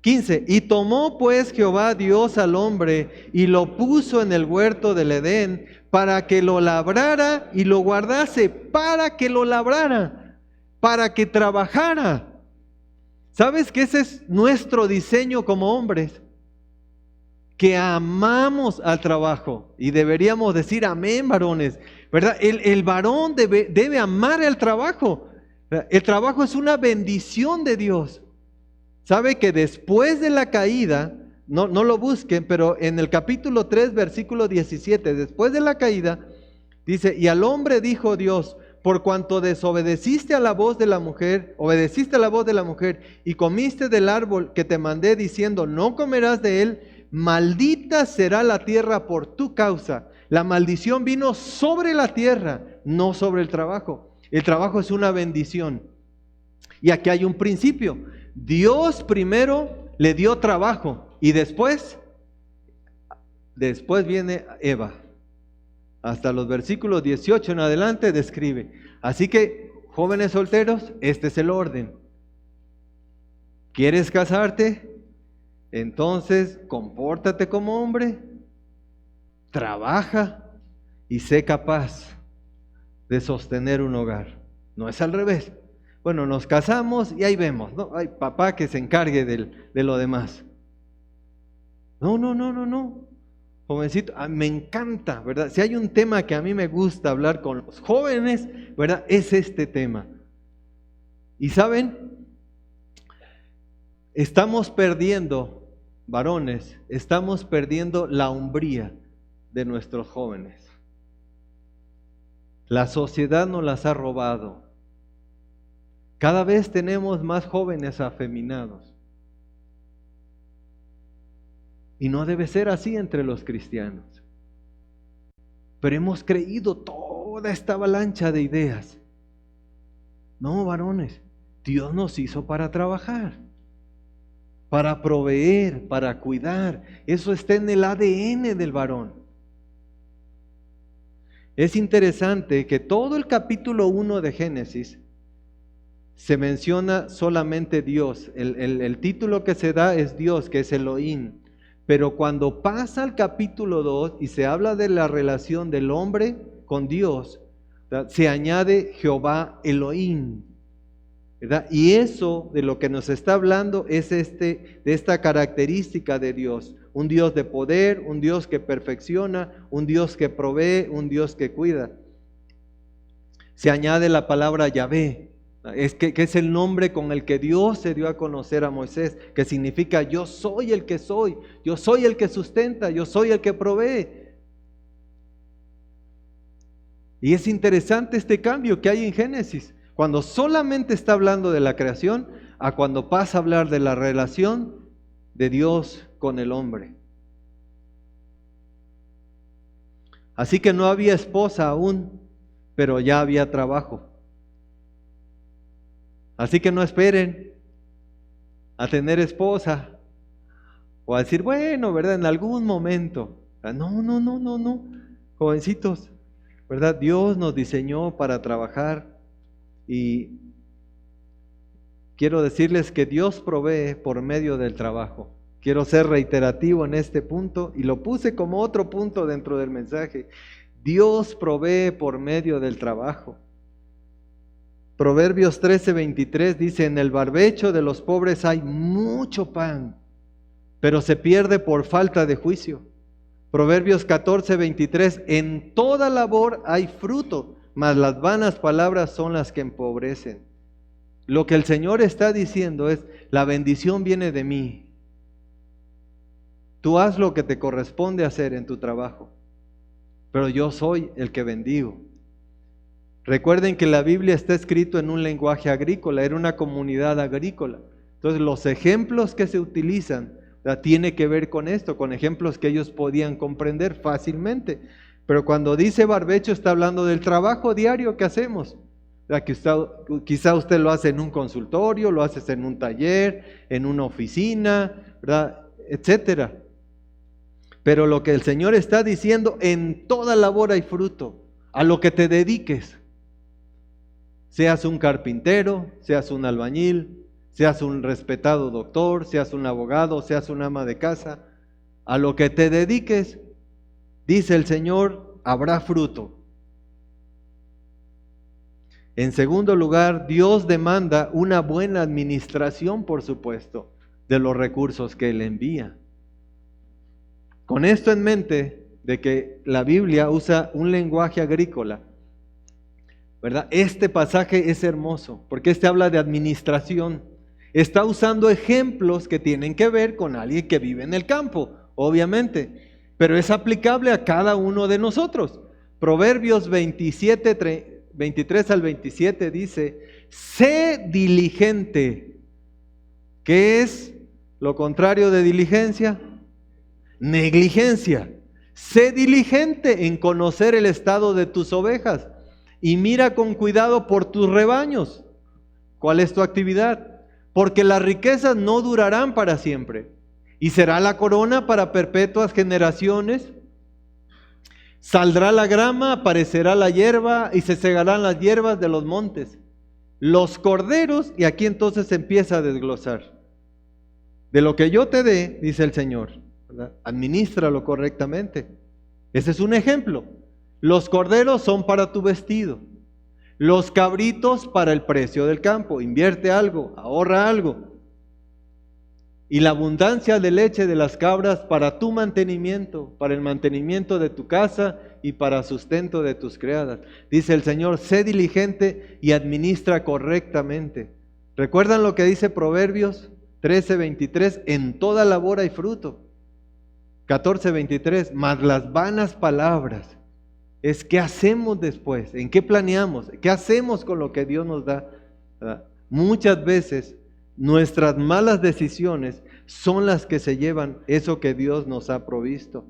15. Y tomó pues Jehová Dios al hombre y lo puso en el huerto del Edén para que lo labrara y lo guardase, para que lo labrara, para que trabajara. ¿Sabes que ese es nuestro diseño como hombres? Que amamos al trabajo, y deberíamos decir amén, varones, ¿verdad? El varón debe amar el trabajo. El trabajo es una bendición de Dios. Sabe que después de la caída, no lo busquen, pero en el capítulo 3, versículo 17, después de la caída, dice, y al hombre dijo Dios, por cuanto desobedeciste a la voz de la mujer, obedeciste a la voz de la mujer, y comiste del árbol que te mandé diciendo, no comerás de él, maldita será la tierra por tu causa. La maldición vino sobre la tierra, no sobre el trabajo. El trabajo es una bendición. Y aquí hay un principio. Dios primero le dio trabajo y después viene Eva. Hasta los versículos 18 en adelante describe. Así que, jóvenes solteros, este es el orden. ¿Quieres casarte? Entonces, compórtate como hombre, trabaja y sé capaz de sostener un hogar. No es al revés. Bueno, nos casamos y ahí vemos, ¿no? Hay papá que se encargue de lo demás. No. Jovencito, me encanta, ¿verdad? Si hay un tema que a mí me gusta hablar con los jóvenes, ¿verdad? Es este tema. Y saben, estamos perdiendo, varones, estamos perdiendo la hombría de nuestros jóvenes. La sociedad nos las ha robado. Cada vez tenemos más jóvenes afeminados. Y no debe ser así entre los cristianos. Pero hemos creído toda esta avalancha de ideas. No, varones, Dios nos hizo para trabajar, para proveer, para cuidar. Eso está en el ADN del varón. Es interesante que todo el capítulo 1 de Génesis se menciona solamente Dios. El título que se da es Dios, que es Elohim. Pero cuando pasa al capítulo 2 y se habla de la relación del hombre con Dios, ¿verdad? Se añade Jehová Elohim, ¿verdad? Y eso de lo que nos está hablando es de esta característica de Dios. Un Dios de poder, un Dios que perfecciona, un Dios que provee, un Dios que cuida. Se añade la palabra Yahvé, que es el nombre con el que Dios se dio a conocer a Moisés, que significa yo soy el que soy, yo soy el que sustenta, yo soy el que provee. Y es interesante este cambio que hay en Génesis, cuando solamente está hablando de la creación, a cuando pasa a hablar de la relación de Dios con el hombre. Así que no había esposa aún, pero ya había trabajo. Así que no esperen a tener esposa o a decir, bueno, ¿verdad? En algún momento. No. Jovencitos, ¿verdad? Dios nos diseñó para trabajar y quiero decirles que Dios provee por medio del trabajo. Quiero ser reiterativo en este punto y lo puse como otro punto dentro del mensaje. Dios provee por medio del trabajo. Proverbios 13:23 dice, en el barbecho de los pobres hay mucho pan, pero se pierde por falta de juicio. Proverbios 14:23, en toda labor hay fruto, mas las vanas palabras son las que empobrecen. Lo que el Señor está diciendo es, la bendición viene de mí. Tú haz lo que te corresponde hacer en tu trabajo, pero yo soy el que bendigo. Recuerden que la Biblia está escrito en un lenguaje agrícola, era una comunidad agrícola. Entonces los ejemplos que se utilizan tiene que ver con esto, con ejemplos que ellos podían comprender fácilmente. Pero cuando dice barbecho está hablando del trabajo diario que hacemos. Quizá usted lo hace en un consultorio, lo haces en un taller, en una oficina, ¿verdad? Etcétera. Pero lo que el Señor está diciendo, en toda labor hay fruto, a lo que te dediques. Seas un carpintero, seas un albañil, seas un respetado doctor, seas un abogado, seas un ama de casa, a lo que te dediques, dice el Señor, habrá fruto. En segundo lugar, Dios demanda una buena administración, por supuesto, de los recursos que Él envía. Con esto en mente, de que la Biblia usa un lenguaje agrícola, ¿verdad? Este pasaje es hermoso, porque habla de administración. Está usando ejemplos que tienen que ver con alguien que vive en el campo, obviamente, pero es aplicable a cada uno de nosotros. Proverbios 23 al 27 dice, sé diligente. ¿Qué es lo contrario de diligencia? Negligencia. Sé diligente en conocer el estado de tus ovejas y mira con cuidado por tus rebaños. ¿Cuál es tu actividad? Porque las riquezas no durarán para siempre y será la corona para perpetuas generaciones. Saldrá la grama, aparecerá la hierba y se segarán las hierbas de los montes. Los corderos, y aquí entonces empieza a desglosar. De lo que yo te dé, dice el Señor, ¿verdad? Administralo correctamente. Ese es un ejemplo. Los corderos son para tu vestido. Los cabritos para el precio del campo. Invierte algo, ahorra algo. Y la abundancia de leche de las cabras para tu mantenimiento, para el mantenimiento de tu casa y para sustento de tus criadas. Dice el Señor, sé diligente y administra correctamente. ¿Recuerdan lo que dice Proverbios 13:23? En toda labor hay fruto. 14:23, mas las vanas palabras es qué hacemos después, en qué planeamos, qué hacemos con lo que Dios nos da. Muchas veces nuestras malas decisiones son las que se llevan eso que Dios nos ha provisto.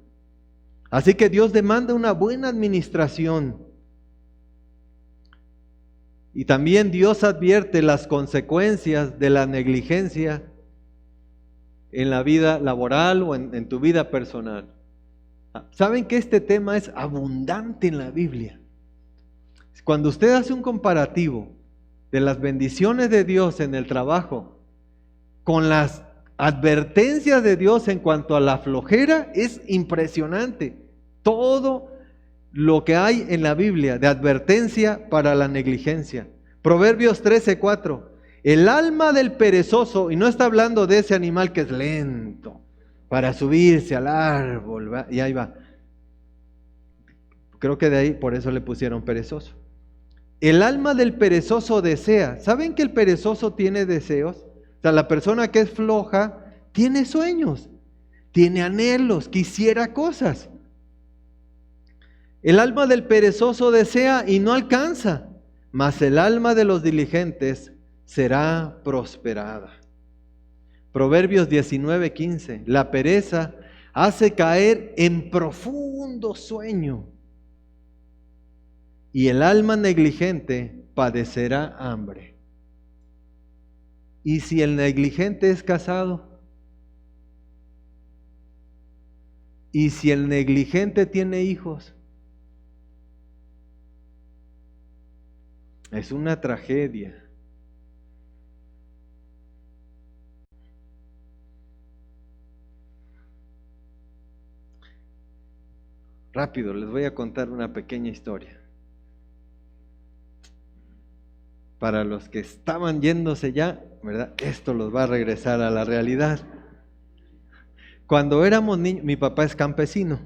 Así que Dios demanda una buena administración. Y también Dios advierte las consecuencias de la negligencia en la vida laboral o en tu vida personal. ¿Saben que este tema es abundante en la Biblia? Cuando usted hace un comparativo de las bendiciones de Dios en el trabajo con las advertencias de Dios en cuanto a la flojera, es impresionante. Todo lo que hay en la Biblia de advertencia para la negligencia. Proverbios 13:4. El alma del perezoso, y no está hablando de ese animal que es lento para subirse al árbol, ¿va? Y ahí va. Creo que de ahí, por eso le pusieron perezoso. El alma del perezoso desea. ¿Saben que el perezoso tiene deseos? O sea, la persona que es floja tiene sueños, tiene anhelos, quisiera cosas. El alma del perezoso desea y no alcanza, mas el alma de los diligentes será prosperada. Proverbios 19:15. La pereza hace caer en profundo sueño y el alma negligente padecerá hambre. ¿Y si el negligente es casado? ¿Y si el negligente tiene hijos? Es una tragedia. Rápido, les voy a contar una pequeña historia. Para los que estaban yéndose ya, ¿verdad? Esto los va a regresar a la realidad. Cuando éramos niños, mi papá es campesino.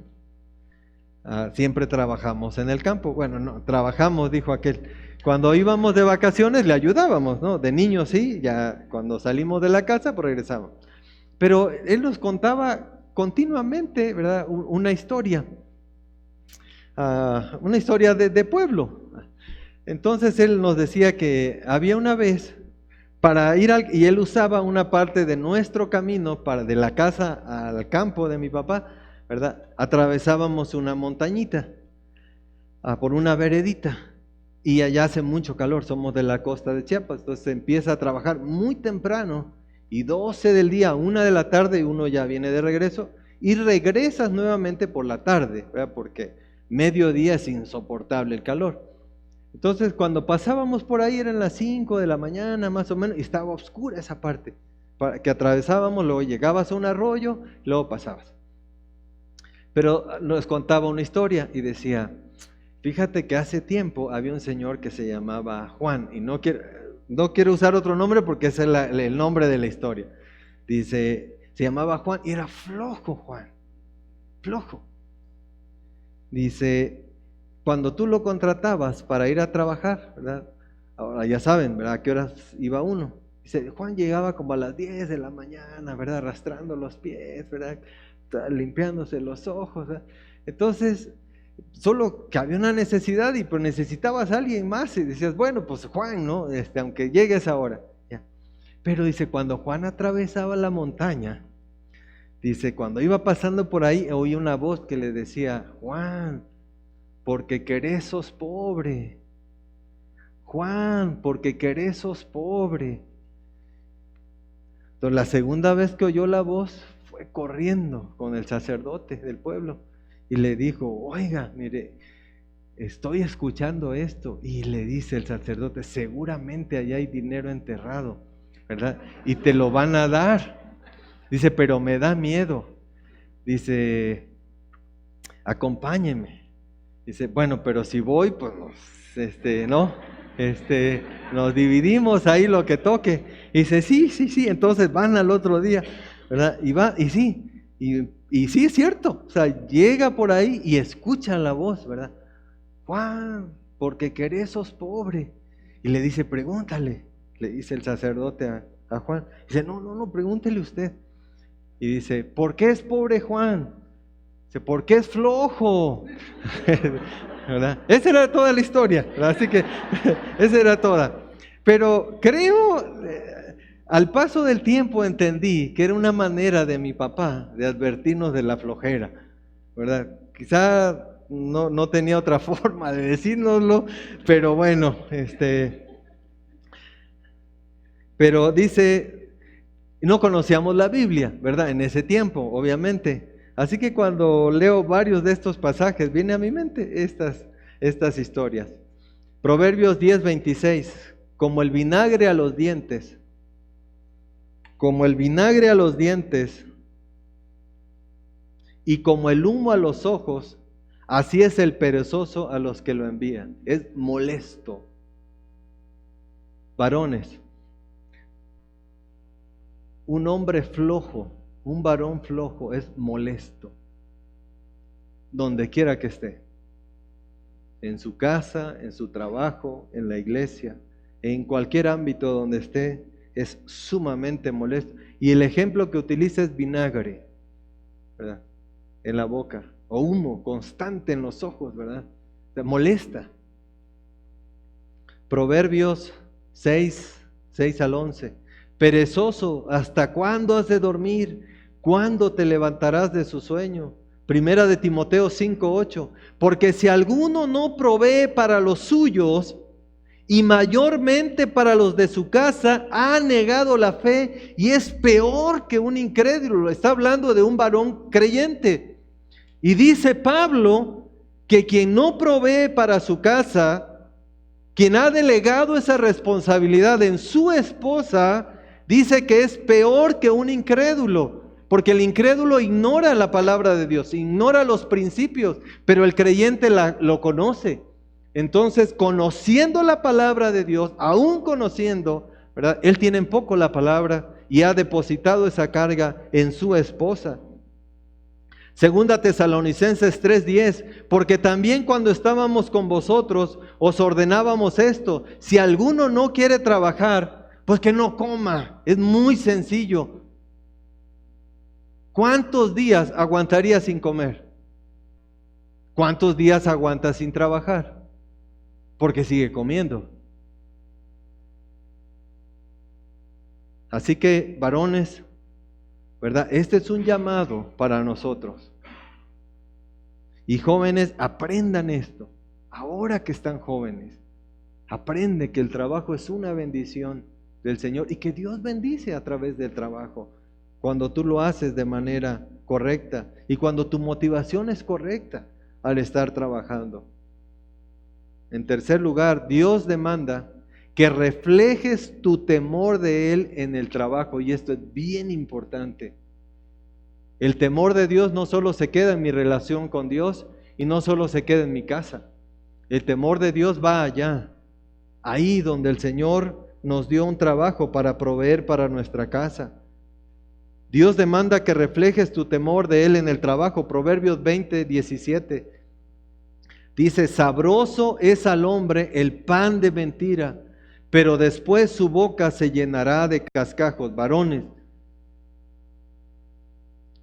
Siempre trabajamos en el campo. Bueno, no, trabajamos, dijo aquel. Cuando íbamos de vacaciones le ayudábamos, ¿no? De niños sí, ya cuando salimos de la casa, pues regresamos. Pero él nos contaba continuamente, ¿verdad? Una historia de pueblo. Entonces él nos decía que había una vez para ir y él usaba una parte de nuestro camino de la casa al campo de mi papá, ¿verdad? Atravesábamos una montañita por una veredita y allá hace mucho calor, somos de la costa de Chiapas, entonces se empieza a trabajar muy temprano y 12 del día, 1 de la tarde uno ya viene de regreso y regresas nuevamente por la tarde, ¿verdad? Porque mediodía es insoportable el calor. Entonces cuando pasábamos por ahí eran las 5 de la mañana más o menos y estaba oscura esa parte que atravesábamos, luego llegabas a un arroyo, luego pasabas. Pero nos contaba una historia y decía, fíjate que hace tiempo había un señor que se llamaba Juan, y no quiero usar otro nombre porque ese es el nombre de la historia. Dice, se llamaba Juan y era flojo Juan, flojo. Dice, cuando tú lo contratabas para ir a trabajar, ¿verdad? Ahora ya saben, ¿verdad? ¿A qué horas iba uno? Dice, Juan llegaba como a las 10 de la mañana, ¿verdad? Arrastrando los pies, ¿verdad? Limpiándose los ojos, ¿verdad? Entonces, solo que había una necesidad y pues necesitabas a alguien más y decías, bueno, pues Juan, ¿no? Aunque llegue a esa hora. Ya. Pero dice, cuando Juan atravesaba la montaña, dice, cuando iba pasando por ahí, oía una voz que le decía, Juan, porque querés sos pobre. Juan, porque querés sos pobre. Entonces la segunda vez que oyó la voz fue corriendo con el sacerdote del pueblo y le dijo, oiga, mire, estoy escuchando esto. Y le dice el sacerdote, seguramente allá hay dinero enterrado, ¿verdad? Y te lo van a dar. Dice, pero me da miedo. Dice, acompáñeme. Dice, bueno, pero si voy, pues nos dividimos ahí lo que toque. Y dice, sí, entonces van al otro día, ¿verdad? Y sí es cierto, o sea, llega por ahí y escucha la voz, ¿verdad? Juan, porque querés sos pobre. Y le dice, pregúntale, le dice el sacerdote a Juan. Dice, no, pregúntele usted. Y dice, ¿por qué es pobre Juan? Dice, porque es flojo. ¿Verdad? Esa era toda la historia, ¿verdad? Así que esa era toda. Pero creo, al paso del tiempo entendí que era una manera de mi papá de advertirnos de la flojera, ¿verdad? Quizá no tenía otra forma de decírnoslo, pero bueno, pero dice, no conocíamos la Biblia, ¿verdad? En ese tiempo, obviamente. Así que cuando leo varios de estos pasajes, viene a mi mente estas historias. Proverbios 10:26, como el vinagre a los dientes, y como el humo a los ojos, así es el perezoso a los que lo envían. Es molesto. Varones, un hombre flojo, un varón flojo es molesto, donde quiera que esté, en su casa, en su trabajo, en la iglesia, en cualquier ámbito donde esté, es sumamente molesto. Y el ejemplo que utiliza es vinagre, ¿verdad? En la boca, o humo constante en los ojos, ¿verdad? O sea, molesta. Proverbios 6:6-11. Perezoso, ¿hasta cuándo has de dormir? ¿Cuándo te levantarás de su sueño? Primera de Timoteo 5:8. Porque si alguno no provee para los suyos, y mayormente para los de su casa, ha negado la fe y es peor que un incrédulo. Está hablando de un varón creyente. Y dice Pablo que quien no provee para su casa, quien ha delegado esa responsabilidad en su esposa, dice que es peor que un incrédulo, porque el incrédulo ignora la palabra de Dios, ignora los principios, pero el creyente lo conoce. Entonces, conociendo la palabra de Dios, aún conociendo, ¿verdad? Él tiene en poco la palabra y ha depositado esa carga en su esposa. Segunda Tesalonicenses 3:10, porque también cuando estábamos con vosotros os ordenábamos esto: si alguno no quiere trabajar, pues que no coma. Es muy sencillo. ¿Cuántos días aguantarías sin comer? ¿Cuántos días aguantas sin trabajar? Porque sigue comiendo. Así que, varones, ¿verdad? Este es un llamado para nosotros. Y jóvenes, aprendan esto. Ahora que están jóvenes, aprende que el trabajo es una bendición del Señor y que Dios bendice a través del trabajo. Cuando tú lo haces de manera correcta y cuando tu motivación es correcta al estar trabajando. En tercer lugar, Dios demanda que reflejes tu temor de Él en el trabajo, y esto es bien importante. El temor de Dios no solo se queda en mi relación con Dios y no solo se queda en mi casa. El temor de Dios va allá, ahí donde el Señor nos dio un trabajo para proveer para nuestra casa. Dios demanda que reflejes tu temor de Él en el trabajo. Proverbios 20:17 dice: sabroso es al hombre el pan de mentira, pero después su boca se llenará de cascajos. Varones,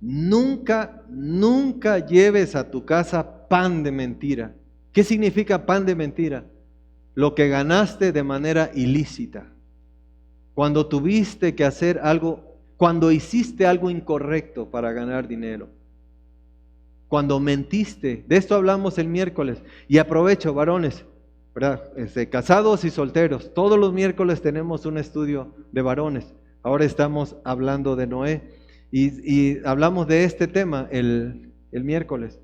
nunca lleves a tu casa pan de mentira. ¿Qué significa pan de mentira? Lo que ganaste de manera ilícita. Cuando tuviste que hacer algo, cuando hiciste algo incorrecto para ganar dinero. Cuando mentiste. De esto hablamos el miércoles. Y aprovecho, varones, ¿verdad? Casados y solteros. Todos los miércoles tenemos un estudio de varones. Ahora estamos hablando de Noé. Y hablamos de este tema el miércoles.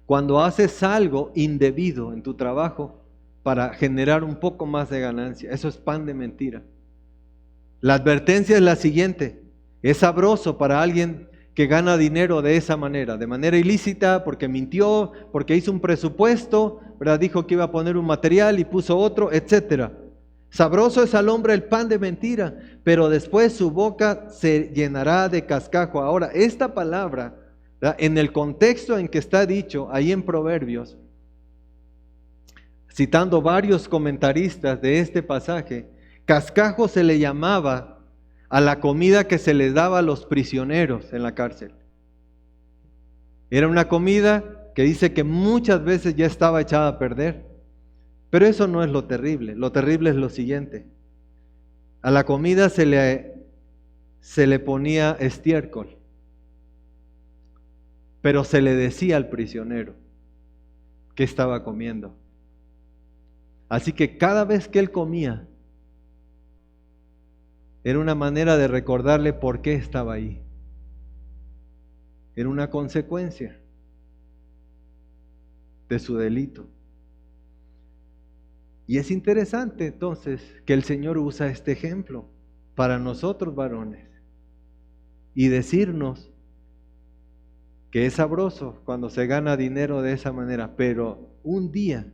Cuando haces algo indebido en tu trabajo para generar un poco más de ganancia, eso es pan de mentira. La advertencia es la siguiente: es sabroso para alguien que gana dinero de esa manera, de manera ilícita, porque mintió, porque hizo un presupuesto, ¿verdad? Dijo que iba a poner un material y puso otro, etcétera. Sabroso es al hombre el pan de mentira, pero después su boca se llenará de cascajo. Ahora, esta palabra, ¿verdad?, en el contexto en que está dicho, ahí en Proverbios, citando varios comentaristas de este pasaje, cascajo se le llamaba a la comida que se les daba a los prisioneros en la cárcel. Era una comida que dice que muchas veces ya estaba echada a perder. Pero eso no es lo terrible es lo siguiente: a la comida se le ponía estiércol, pero se le decía al prisionero que estaba comiendo. Así que cada vez que él comía, era una manera de recordarle por qué estaba ahí. Era una consecuencia de su delito. Y es interesante entonces que el Señor usa este ejemplo para nosotros varones y decirnos que es sabroso cuando se gana dinero de esa manera, pero un día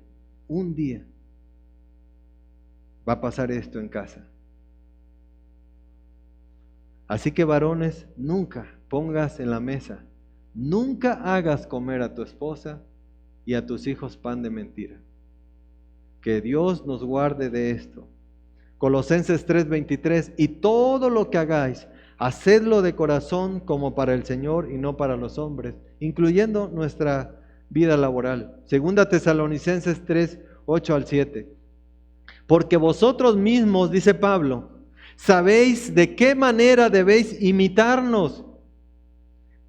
va a pasar esto en casa. Así que, varones, nunca pongas en la mesa, nunca hagas comer a tu esposa y a tus hijos pan de mentira. Que Dios nos guarde de esto. Colosenses 3:23: y todo lo que hagáis, hacedlo de corazón como para el Señor y no para los hombres, incluyendo nuestra vida laboral. Segunda Tesalonicenses 3:8-7: porque vosotros mismos, dice Pablo, sabéis de qué manera debéis imitarnos,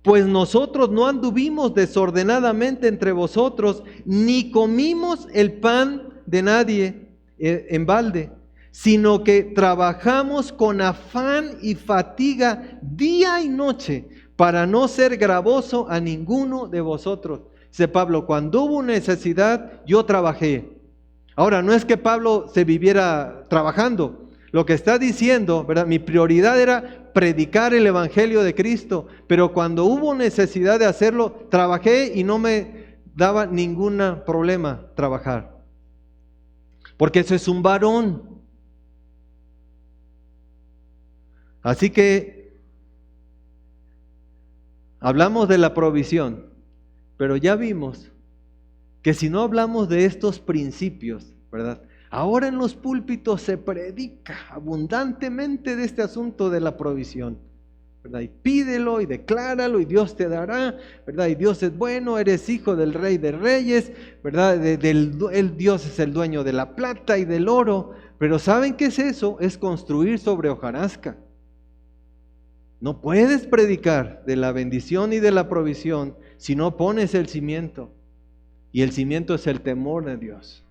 pues nosotros no anduvimos desordenadamente entre vosotros, ni comimos el pan de nadie en balde, sino que trabajamos con afán y fatiga día y noche para no ser gravoso a ninguno de vosotros. Dice Pablo: cuando hubo necesidad, yo trabajé. Ahora, no es que Pablo se viviera trabajando. Lo que está diciendo, ¿verdad?, mi prioridad era predicar el Evangelio de Cristo, pero cuando hubo necesidad de hacerlo, trabajé y no me daba ningún problema trabajar. Porque eso es un varón. Así que hablamos de la provisión, pero ya vimos que si no hablamos de estos principios, ¿verdad? Ahora en los púlpitos se predica abundantemente de este asunto de la provisión, ¿verdad? Y pídelo y decláralo y Dios te dará, ¿verdad? Y Dios es bueno, eres hijo del Rey de Reyes, ¿verdad? Dios es el dueño de la plata y del oro. Pero ¿saben qué es eso? Es construir sobre hojarasca. No puedes predicar de la bendición y de la provisión si no pones el cimiento. Y el cimiento es el temor de Dios.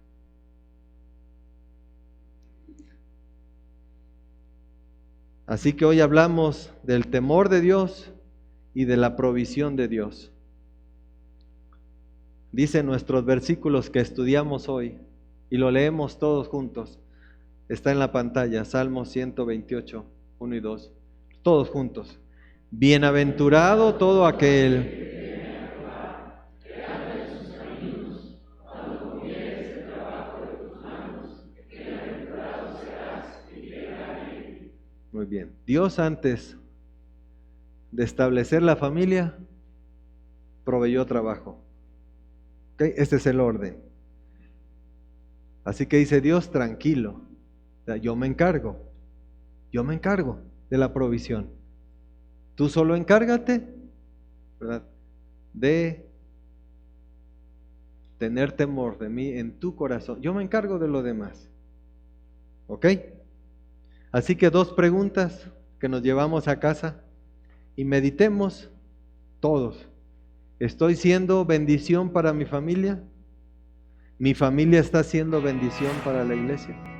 Así que hoy hablamos del temor de Dios y de la provisión de Dios. Dicen nuestros versículos que estudiamos hoy y lo leemos todos juntos. Está en la pantalla, Salmos 128, 1 y 2. Todos juntos. Bienaventurado todo aquel Muy bien. Dios antes de establecer la familia proveyó trabajo. ¿Okay? Este es el orden. Así que dice Dios, tranquilo. O sea, yo me encargo de la provisión. Tú solo encárgate, ¿verdad?, de tener temor de mí en tu corazón. Yo me encargo de lo demás. ¿Ok? Así que 2 preguntas que nos llevamos a casa y meditemos todos. ¿Estoy siendo bendición para mi familia? ¿Mi familia está siendo bendición para la iglesia?